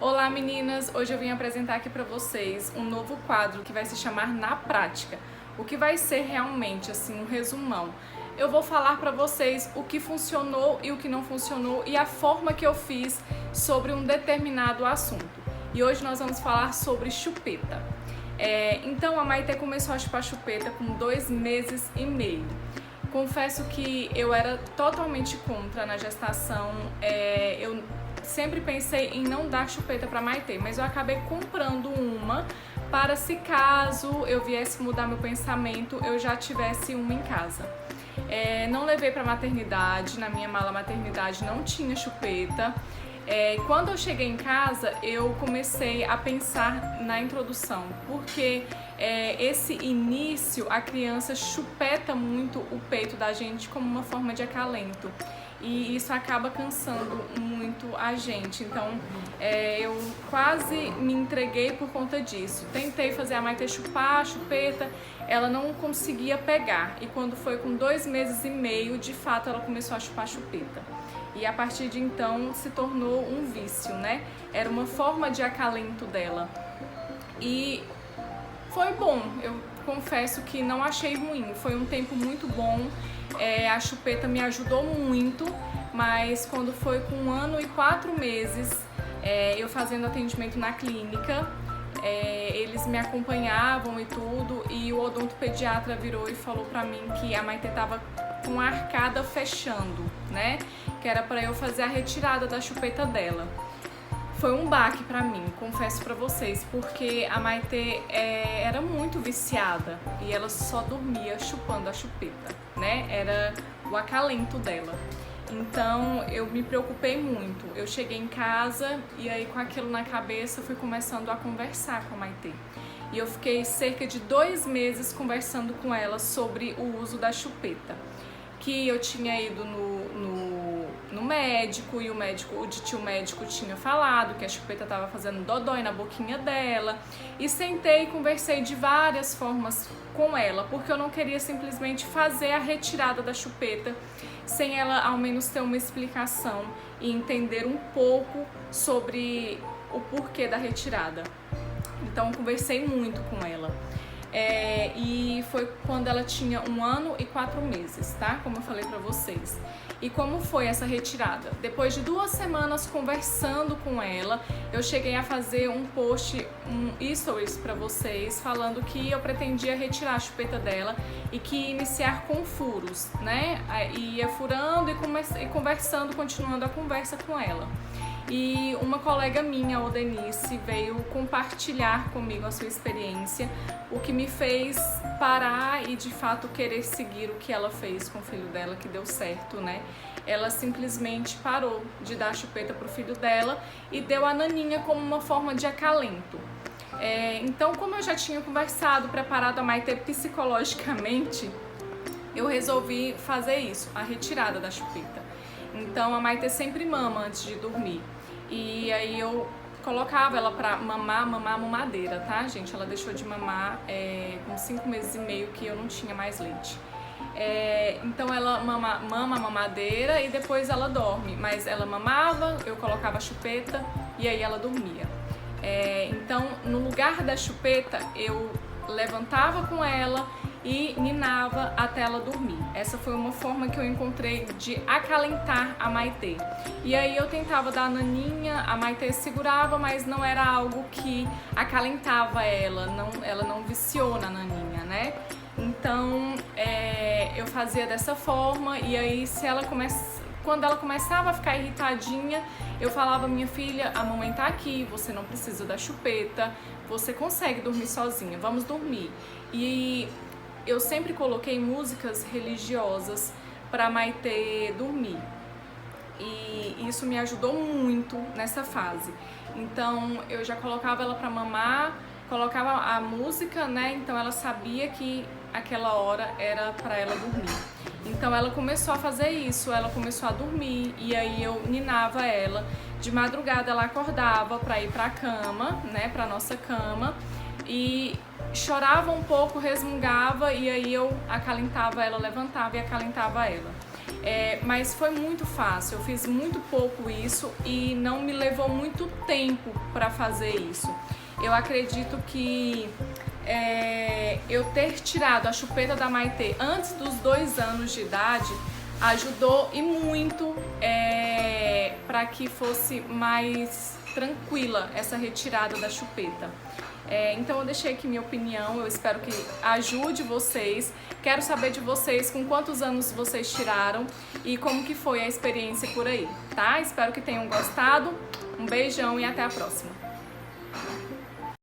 Olá meninas, hoje eu vim apresentar aqui para vocês um novo quadro que vai se chamar Na Prática. O que vai ser realmente assim um resumão. Eu vou falar para vocês o que funcionou e o que não funcionou e a forma que eu fiz sobre um determinado assunto. E hoje nós vamos falar sobre chupeta. Então a Maitê começou a chupar chupeta com 2 meses e meio. Confesso que eu era totalmente contra na gestação, eu sempre pensei em não dar chupeta para Maitê, mas eu acabei comprando uma para se caso eu viesse mudar meu pensamento, eu já tivesse uma em casa. Não levei para maternidade, na minha mala maternidade não tinha chupeta. Quando eu cheguei em casa, eu comecei a pensar na introdução, porque esse início a criança chupeta muito o peito da gente como uma forma de acalento. E isso acaba cansando muito a gente, então eu quase me entreguei por conta disso. Tentei fazer a Maitê chupar a chupeta, ela não conseguia pegar, e quando foi com 2 meses e meio, de fato ela começou a chupar a chupeta. E a partir de então se tornou um vício, né? Era uma forma de acalento dela. E foi bom, eu confesso que não achei ruim, foi um tempo muito bom. A chupeta me ajudou muito, mas quando foi com 1 ano e 4 meses, eu fazendo atendimento na clínica, eles me acompanhavam e tudo, e o odontopediatra virou e falou pra mim que a Maitê tava com a arcada fechando, né? Que era pra eu fazer a retirada da chupeta dela. Foi um baque pra mim, confesso pra vocês, porque a Maitê era muito viciada e ela só dormia chupando a chupeta, né? Era o acalento dela. Então eu me preocupei muito. Eu cheguei em casa e aí com aquilo na cabeça fui começando a conversar com a Maitê. E eu fiquei cerca de 2 meses conversando com ela sobre o uso da chupeta. Que eu tinha ido no médico e o tio médico tinha falado que a chupeta estava fazendo dodói na boquinha dela, e sentei e conversei de várias formas com ela, porque eu não queria simplesmente fazer a retirada da chupeta sem ela ao menos ter uma explicação e entender um pouco sobre o porquê da retirada. Então conversei muito com ela. E foi quando ela tinha 1 ano e 4 meses, tá? Como eu falei pra vocês. E como foi essa retirada? Depois de 2 semanas conversando com ela, eu cheguei a fazer um post, um stories pra vocês, falando que eu pretendia retirar a chupeta dela e que ia iniciar com furos, né? Ia furando e conversando, continuando a conversa com ela. E uma colega minha, a Denise, veio compartilhar comigo a sua experiência, o que me fez parar e de fato querer seguir o que ela fez com o filho dela, que deu certo, né? Ela simplesmente parou de dar a chupeta pro filho dela e deu a naninha como uma forma de acalento. Então, como eu já tinha conversado, preparado a Maitê psicologicamente, eu resolvi fazer isso, a retirada da chupeta. Então a Maitê sempre mama antes de dormir. E aí eu colocava ela pra mamar mamadeira, tá, gente? Ela deixou de mamar com 5 meses e meio que eu não tinha mais leite. Então ela mama mamadeira e depois ela dorme. Mas ela mamava, eu colocava a chupeta e aí ela dormia. Então no lugar da chupeta eu levantava com ela e ninava até ela dormir. Essa foi uma forma que eu encontrei de acalentar a Maitê. E aí eu tentava dar a naninha, a Maitê segurava, mas não era algo que acalentava ela não viciou na naninha, né? Então eu fazia dessa forma, e aí quando ela começava a ficar irritadinha, eu falava: minha filha, a mamãe tá aqui, você não precisa da chupeta, você consegue dormir sozinha, vamos dormir. E eu sempre coloquei músicas religiosas para Maitê dormir. E isso me ajudou muito nessa fase. Então eu já colocava ela para mamar, colocava a música, né? Então ela sabia que aquela hora era para ela dormir. Então ela começou a fazer isso, ela começou a dormir, e aí eu ninava ela. De madrugada ela acordava para ir para a cama, né? Para nossa cama. E chorava um pouco, resmungava, e aí eu acalentava ela, levantava e acalentava ela. Mas foi muito fácil, eu fiz muito pouco isso e não me levou muito tempo para fazer isso. Eu acredito que eu ter tirado a chupeta da Maitê antes dos 2 anos de idade ajudou e muito para que fosse mais tranquila essa retirada da chupeta. Então eu deixei aqui minha opinião, eu espero que ajude vocês. Quero saber de vocês com quantos anos vocês tiraram e como que foi a experiência por aí, tá? Espero que tenham gostado. Um beijão e até a próxima.